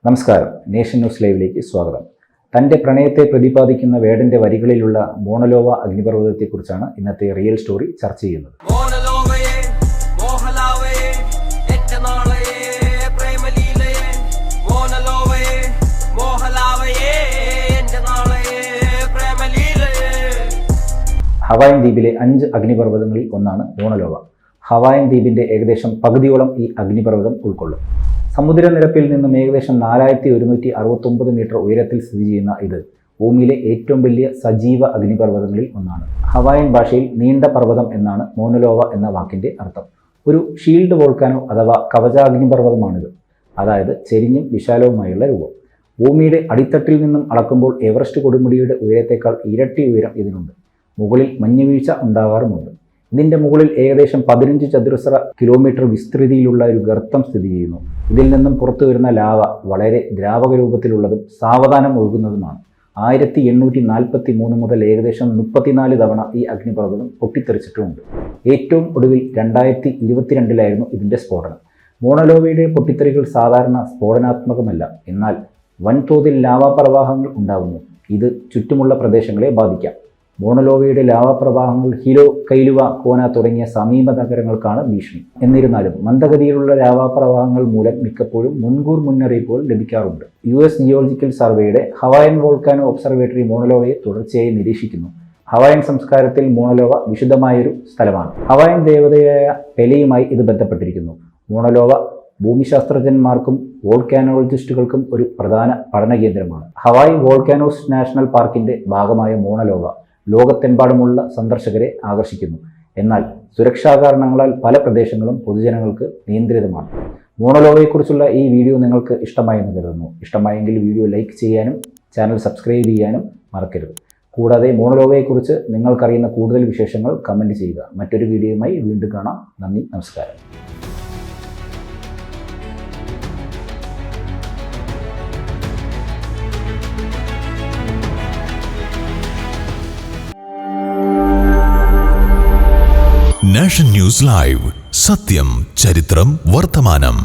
നമസ്കാരം, nation news ലൈവിലേക്ക് സ്വാഗതം. തൻ്റെ പ്രണയത്തെ പ്രതിപാദിക്കുന്ന വേടൻ്റെ വരികളിലുള്ള മോണലോവ അഗ്നിപർവ്വതത്തെക്കുറിച്ചാണ് ഇന്നത്തെ റിയൽ സ്റ്റോറി ചർച്ച ചെയ്യുന്നത്. ഹവായൻ ദ്വീപിലെ 5 അഗ്നിപർവ്വതങ്ങളിൽ ഒന്നാണ് മോണലോവ. ഹവായൻ ദ്വീപിൻ്റെ ഏകദേശം പകുതിയോളം ഈ അഗ്നിപർവ്വതം ഉൾക്കൊള്ളും. സമുദ്രനിരപ്പിൽ നിന്നും ഏകദേശം 4169 മീറ്റർ ഉയരത്തിൽ സ്ഥിതി ചെയ്യുന്ന ഇത് ഭൂമിയിലെ ഏറ്റവും വലിയ സജീവ അഗ്നിപർവ്വതങ്ങളിൽ ഒന്നാണ്. ഹവായൻ ഭാഷയിൽ നീണ്ട പർവ്വതം എന്നാണ് മോണലോവ എന്ന വാക്കിൻ്റെ അർത്ഥം. ഒരു ഷീൽഡ് വോൾക്കാനോ അഥവാ കവചാഗ്നിപർവ്വതമാണിത്, അതായത് ചെരിഞ്ഞും വിശാലവുമായുള്ള രൂപം. ഭൂമിയുടെ അടിത്തട്ടിൽ നിന്നും അളക്കുമ്പോൾ എവറസ്റ്റ് കൊടുമുടിയുടെ ഉയരത്തേക്കാൾ ഇരട്ടി ഉയരം ഇതിനുണ്ട്. മുകളിൽ മഞ്ഞുവീഴ്ച ഉണ്ടാകാറുമുണ്ട്. ഇതിൻ്റെ മുകളിൽ ഏകദേശം 15 ചതുരശ്ര കിലോമീറ്റർ വിസ്തൃതിയിലുള്ള ഒരു ഗർത്തം സ്ഥിതി ചെയ്യുന്നു. ഇതിൽ നിന്നും പുറത്തു വരുന്ന ലാവ വളരെ ദ്രാവക രൂപത്തിലുള്ളതും സാവധാനം ഒഴുകുന്നതുമാണ്. 1843 മുതൽ ഏകദേശം 34 തവണ ഈ അഗ്നിപർവ്വതം പൊട്ടിത്തെറിച്ചിട്ടുമുണ്ട്. ഏറ്റവും ഒടുവിൽ 2022 ഇതിൻ്റെ സ്ഫോടനം. മോണലോവയുടെ പൊട്ടിത്തെറികൾ സാധാരണ സ്ഫോടനാത്മകമല്ല, എന്നാൽ വൻതോതിൽ ലാവാപ്രവാഹങ്ങൾ ഉണ്ടാകുന്നു. ഇത് ചുറ്റുമുള്ള പ്രദേശങ്ങളെ ബാധിക്കാം. മോണലോവയുടെ ലാവാപ്രവാഹങ്ങൾ ഹിലോ, കൈലുവ, കോന തുടങ്ങിയ സമീപ നഗരങ്ങൾക്കാണ് ഭീഷണി. എന്നിരുന്നാലും മന്ദഗതിയിലുള്ള ലാവാപ്രവാഹങ്ങൾ മൂലം മിക്കപ്പോഴും മുൻകൂർ മുന്നറിയിപ്പുകൾ ലഭിക്കാറുണ്ട്. US ജിയോളജിക്കൽ സർവേയുടെ ഹവായൻ വോൾക്കാനോ ഒബ്സർവേറ്ററി മോണലോവയെ തുടർച്ചയായി നിരീക്ഷിക്കുന്നു. ഹവായൻ സംസ്കാരത്തിൽ മോണലോവ വിശുദ്ധമായൊരു സ്ഥലമാണ്. ഹവായൻ ദേവതയായ പെലെയുമായി ഇത് ബന്ധപ്പെട്ടിരിക്കുന്നു. മോണലോവ ഭൂമിശാസ്ത്രജ്ഞന്മാർക്കും വോൾക്കാനോളജിസ്റ്റുകൾക്കും ഒരു പ്രധാന പഠന കേന്ദ്രമാണ്. ഹവായ് വോൾക്കാനോസ് നാഷണൽ പാർക്കിൻ്റെ ഭാഗമായ മോണലോവ ലോകത്തെമ്പാടുമുള്ള സന്ദർശകരെ ആകർഷിക്കുന്നു. എന്നാൽ സുരക്ഷാ കാരണങ്ങളാൽ പല പ്രദേശങ്ങളും പൊതുജനങ്ങൾക്ക് നിയന്ത്രിതമാണ്. മോണലോവയെക്കുറിച്ചുള്ള ഈ വീഡിയോ നിങ്ങൾക്ക് ഇഷ്ടമായെന്ന് കരുതുന്നു. ഇഷ്ടമായെങ്കിൽ വീഡിയോ ലൈക്ക് ചെയ്യാനും ചാനൽ സബ്സ്ക്രൈബ് ചെയ്യാനും മറക്കരുത്. കൂടാതെ മോണലോവയെക്കുറിച്ച് നിങ്ങൾക്കറിയുന്ന കൂടുതൽ വിശേഷങ്ങൾ കമൻറ്റ് ചെയ്യുക. മറ്റൊരു വീഡിയോയുമായി വീണ്ടും കാണാം. നന്ദി, നമസ്കാരം. നാഷൻ ന്യൂസ് ലൈവ്, സത്യം, ചരിത്രം, വർത്തമാനം.